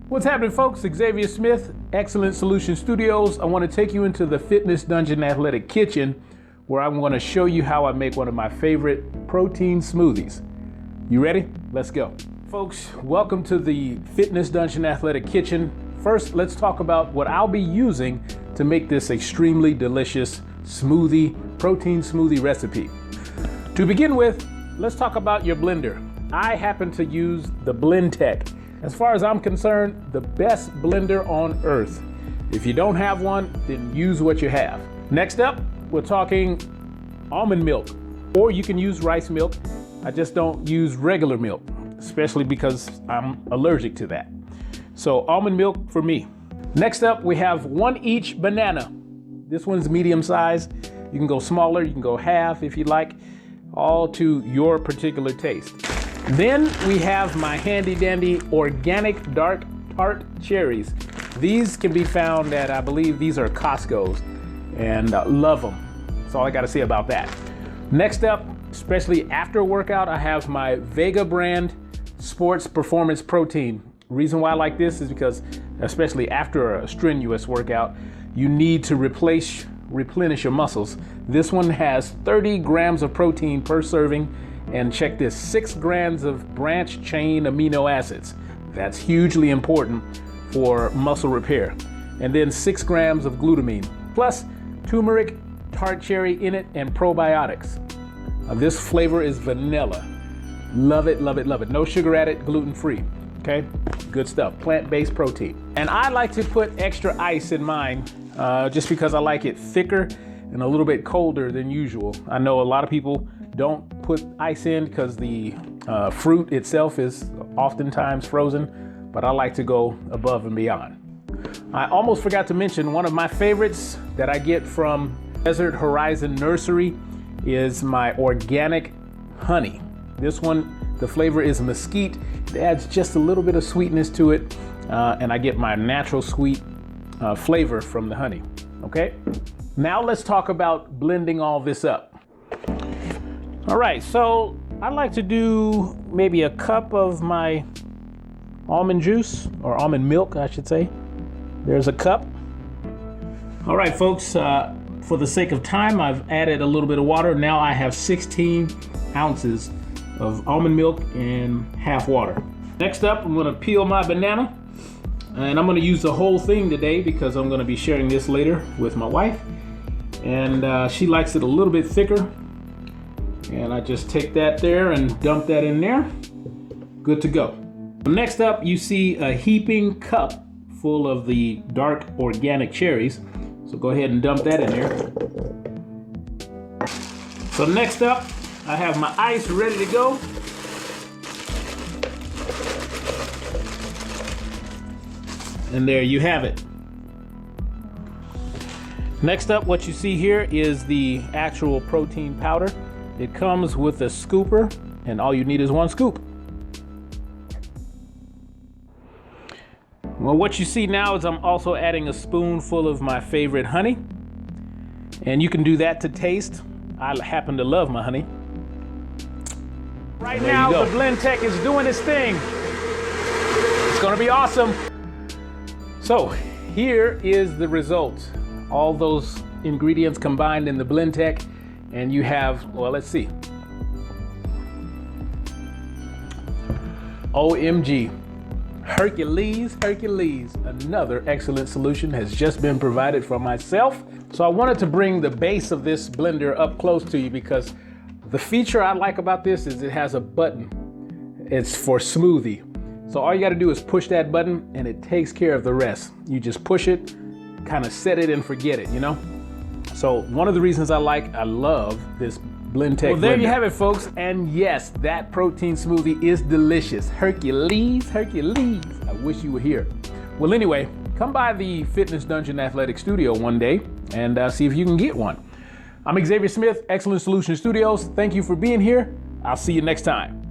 What's happening, folks? Xavier Smith, Xcellent Solutions Studios. I want to take you into the Fitness Dungeon Athletic Kitchen, where I'm going to show you how I make one of my favorite protein smoothies. You ready? Let's go. Folks, welcome to the Fitness Dungeon Athletic Kitchen. First, let's talk about what I'll be using to make this extremely delicious protein smoothie recipe. To begin with, let's talk about your blender. I happen to use the BlendTec. As far as I'm concerned, the best blender on earth. If you don't have one, then use what you have. Next up, we're talking almond milk, or you can use rice milk. I just don't use regular milk, especially because I'm allergic to that. So almond milk for me. Next up, we have 1 each banana. This one's medium size. You can go smaller, you can go half if you like, all to your particular taste. Then we have my handy dandy organic dark tart cherries. These can be found at, I believe these are Costco's, and love them. That's all I gotta say about that. Next up, especially after a workout, I have my Vega brand sports performance protein. Reason why I like this is because, especially after a strenuous workout, you need to replenish your muscles. This one has 30 grams of protein per serving, and check this, 6 grams of branch chain amino acids. That's hugely important for muscle repair. And then 6 grams of glutamine, plus turmeric, tart cherry in it, and probiotics. This flavor is vanilla. Love it, love it, love it. No sugar added, gluten-free, okay? Good stuff, plant-based protein. And I like to put extra ice in mine just because I like it thicker and a little bit colder than usual. I know a lot of people don't put ice in because the fruit itself is oftentimes frozen, but I like to go above and beyond. I almost forgot to mention one of my favorites that I get from Desert Horizon Nursery is my organic honey. This one, the flavor is mesquite. It adds just a little bit of sweetness to it, and I get my natural sweet flavor from the honey, okay? Now let's talk about blending all this up. All right, so I like to do maybe a cup of my almond juice, or almond milk, I should say. There's a cup. All right, folks, for the sake of time, I've added a little bit of water. Now I have 16 ounces of almond milk and half water. Next up, I'm gonna peel my banana, and I'm gonna use the whole thing today because I'm gonna be sharing this later with my wife. And she likes it a little bit thicker. And I just take that there and dump that in there. Good to go. Next up, you see a heaping cup full of the dark organic cherries. So go ahead and dump that in there. So next up, I have my ice ready to go. And there you have it. Next up, what you see here is the actual protein powder. It comes with a scooper, and all you need is 1 scoop. Well, what you see now is I'm also adding a spoonful of my favorite honey. And you can do that to taste. I happen to love my honey. Right now, the BlendTec is doing its thing. It's gonna be awesome. So here is the result. All those ingredients combined in the BlendTec, and you have, well, let's see. OMG, Hercules, Hercules. Another excellent solution has just been provided for myself. So I wanted to bring the base of this blender up close to you because the feature I like about this is it has a button. It's for smoothie. So all you gotta do is push that button and it takes care of the rest. You just push it, kind of set it and forget it, you know? So one of the reasons I love this BlendTec. Well, there you have it, folks. And yes, that protein smoothie is delicious. Hercules, Hercules. I wish you were here. Well, anyway, come by the Fitness Dungeon Athletic Studio one day and see if you can get one. I'm Xavier Smith, Xcellent Solutions Studios. Thank you for being here. I'll see you next time.